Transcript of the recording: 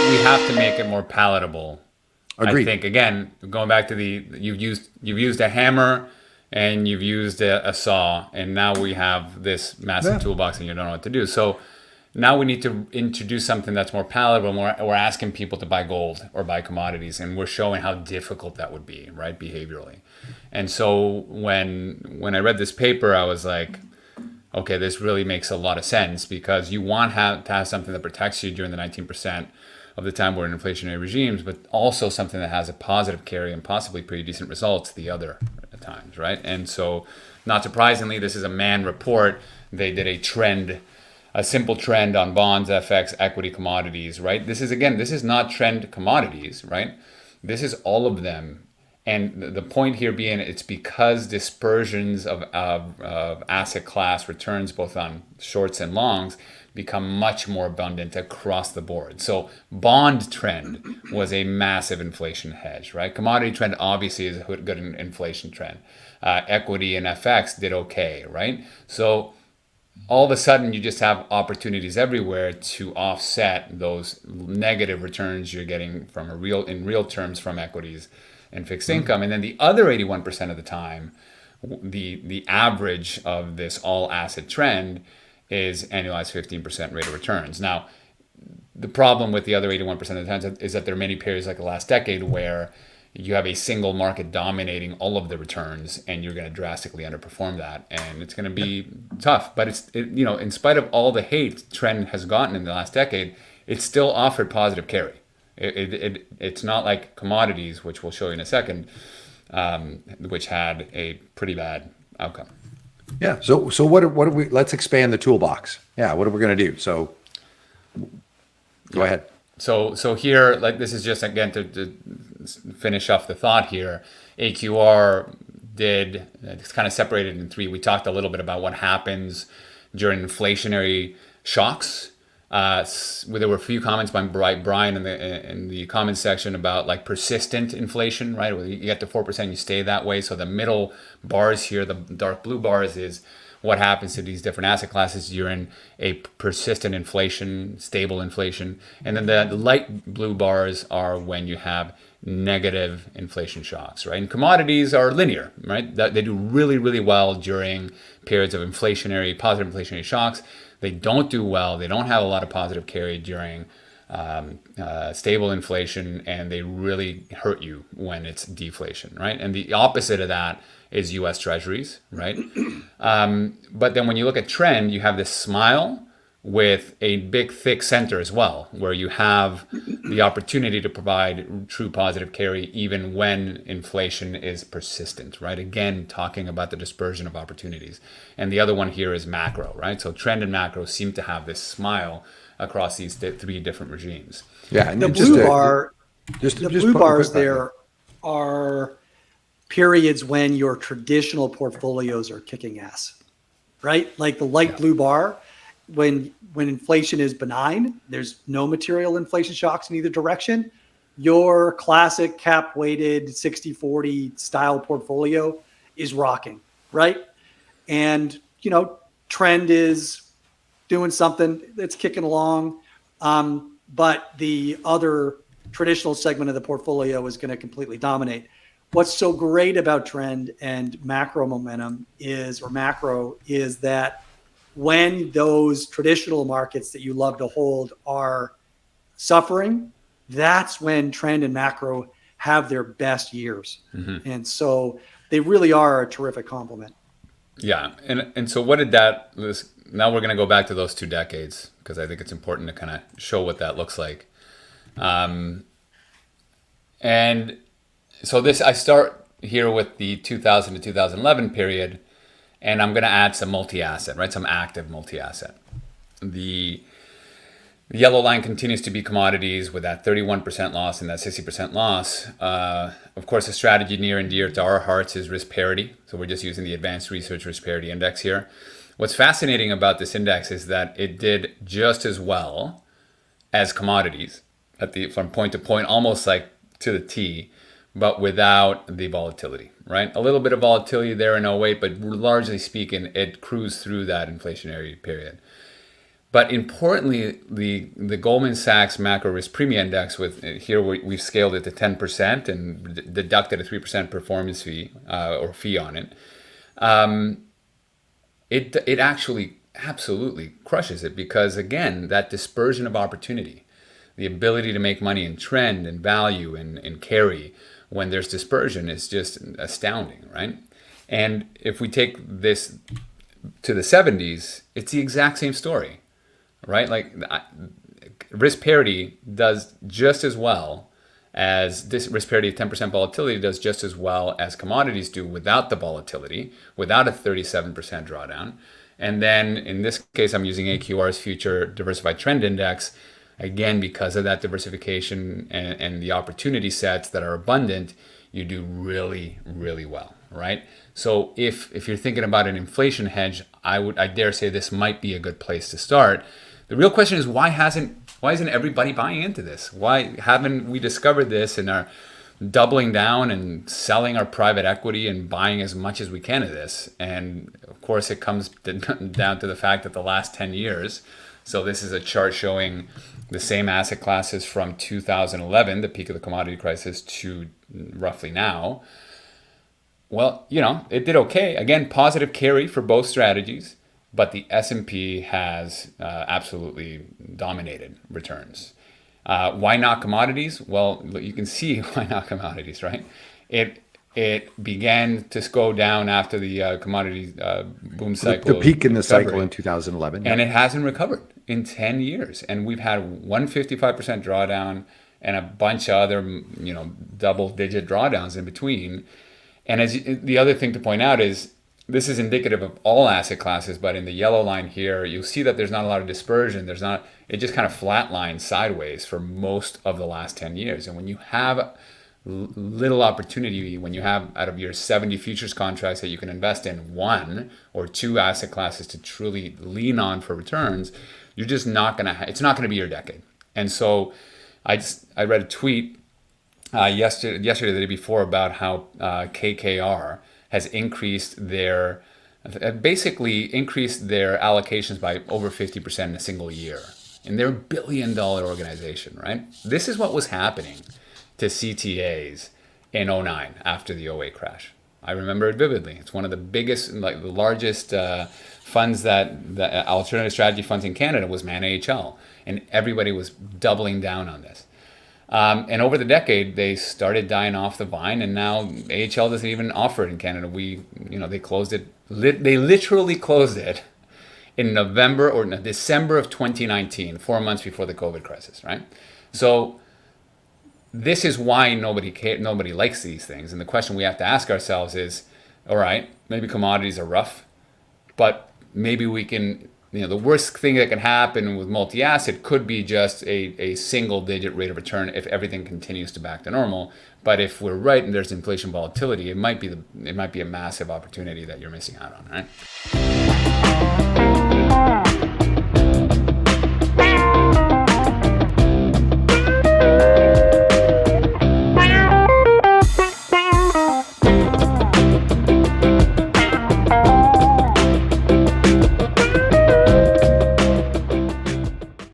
we have to make it more palatable. I Agreed. think again, going back to you've used a hammer and you've used a saw, and now we have this massive Yeah. toolbox, and you don't know what to do. So now we need to introduce something that's more palatable. And we're asking people to buy gold or buy commodities, and we're showing how difficult that would be, right, behaviorally. And so when I read this paper, I was like, okay, this really makes a lot of sense because you want to have something that protects you during the 19% of the time we're in inflationary regimes, but also something that has a positive carry and possibly pretty decent results the other times, right? And so, not surprisingly, this is a Man report. They did a simple trend on bonds, FX, equity, commodities, right? This is not trend commodities, right? This is all of them. And the point here being, it's because dispersions of asset class returns, both on shorts and longs, become much more abundant across the board. So bond trend was a massive inflation hedge, right? Commodity trend obviously is a good inflation trend. Equity and FX did okay, right? So all of a sudden you just have opportunities everywhere to offset those negative returns you're getting from in real terms from equities and fixed income. And then the other 81% of the time, the average of this all asset trend is annualized 15% rate of returns. Now, the problem with the other 81% of the time is that there are many periods like the last decade where you have a single market dominating all of the returns, and you're going to drastically underperform that, and it's going to be tough. But in spite of all the hate trend has gotten in the last decade, it still offered positive carry. It's not like commodities, which we'll show you in a second, which had a pretty bad outcome. Yeah. So what are we? Let's expand the toolbox. Yeah. What are we going to do? So go ahead. So here, like, this is just again to finish off the thought here. AQR it's kind of separated in three. We talked a little bit about what happens during inflationary shocks. There were a few comments by Brian in the comments section about like persistent inflation, right? Where you get to 4%, you stay that way. So the middle bars here, the dark blue bars, is what happens to these different asset classes during a persistent inflation, stable inflation. And then the light blue bars are when you have negative inflation shocks, right? And commodities are linear, right? They do really, really well during periods of positive inflationary shocks. They don't do well. They don't have a lot of positive carry during stable inflation, and they really hurt you when it's deflation, right? And the opposite of that is U.S. Treasuries, right? But then when you look at trend, you have this smile with a big, thick center as well, where you have the opportunity to provide true positive carry even when inflation is persistent, right? Again, talking about the dispersion of opportunities. And the other one here is macro, right? So trend and macro seem to have this smile across these three different regimes. Yeah. And The just blue bar, just the just blue put bars put back there are periods when your traditional portfolios are kicking ass, right? Like the light blue bar, when inflation is benign, there's no material inflation shocks in either direction. Your classic cap weighted 60-40 style portfolio is rocking, right? And trend is doing something that's kicking along, but the other traditional segment of the portfolio is going to completely dominate. What's so great about trend and macro momentum is that when those traditional markets that you love to hold are suffering, that's when trend and macro have their best years. Mm-hmm. And so they really are a terrific complement. Yeah. And so now we're going to go back to those 2 decades, because I think it's important to kind of show what that looks like. And so I start here with the 2000 to 2011 period, and I'm going to add some multi-asset, right? Some active multi-asset. The yellow line continues to be commodities with that 31% loss and that 60% loss. Of course, a strategy near and dear to our hearts is risk parity. So we're just using the Advanced Research Risk Parity Index here. What's fascinating about this index is that it did just as well as commodities from point to point, almost like to the T, but without the volatility, right? A little bit of volatility there in '08, but largely speaking, it cruised through that inflationary period. But importantly, the Goldman Sachs Macro Risk Premium Index, with here we've scaled it to 10% and deducted a 3% performance fee or fee on it. It actually absolutely crushes it, because again, that dispersion of opportunity, the ability to make money in trend and value and carry when there's dispersion is just astounding, right? And if we take this to the 70s, it's the exact same story, right? Like risk parity does just as well as this risk parity of 10% volatility does just as well as commodities do without the volatility, without a 37% drawdown. And then in this case, I'm using AQR's Future Diversified Trend Index, again, because of that diversification and the opportunity sets that are abundant, you do really, really well, right? So if you're thinking about an inflation hedge, I dare say this might be a good place to start. The real question is, why isn't everybody buying into this? Why haven't we discovered this and are doubling down and selling our private equity and buying as much as we can of this? And of course, it comes down to the fact that the last 10 years, so this is a chart showing the same asset classes from 2011, the peak of the commodity crisis, to roughly now. Well, it did okay. Again, positive carry for both strategies, but the S&P has absolutely dominated returns. Why not commodities? Well, you can see why not commodities, right? It began to go down after the commodity boom cycle. The peak in the cycle February, in 2011. and it hasn't recovered in 10 years. And we've had 155% drawdown and a bunch of other, double-digit drawdowns in between. And the other thing to point out is, this is indicative of all asset classes, but in the yellow line here, you'll see that there's not a lot of dispersion. It just kind of flatlines sideways for most of the last 10 years. And when you have little opportunity, when you have out of your 70 futures contracts that you can invest in, 1 or 2 asset classes to truly lean on for returns, you're just not going to, it's not going to be your decade. And so I read a tweet yesterday, the day before, about how KKR has basically increased their allocations by over 50% in a single year. And they're $1 billion organization, right? This is what was happening to CTAs in 2009 after the '08 crash. I remember it vividly. It's one of the biggest, the largest funds the alternative strategy funds in Canada was Man AHL. And everybody was doubling down on this. And over the decade, they started dying off the vine, and now AHL doesn't even offer it in Canada. They closed it. They literally closed it in December of 2019, 4 months before the COVID crisis, right? So this is why nobody likes these things. And the question we have to ask ourselves is, all right, maybe commodities are rough, but maybe we can, the worst thing that can happen with multi-asset could be just a single-digit rate of return if everything continues to back to normal. But if we're right and there's inflation volatility, it might be a massive opportunity that you're missing out on, right?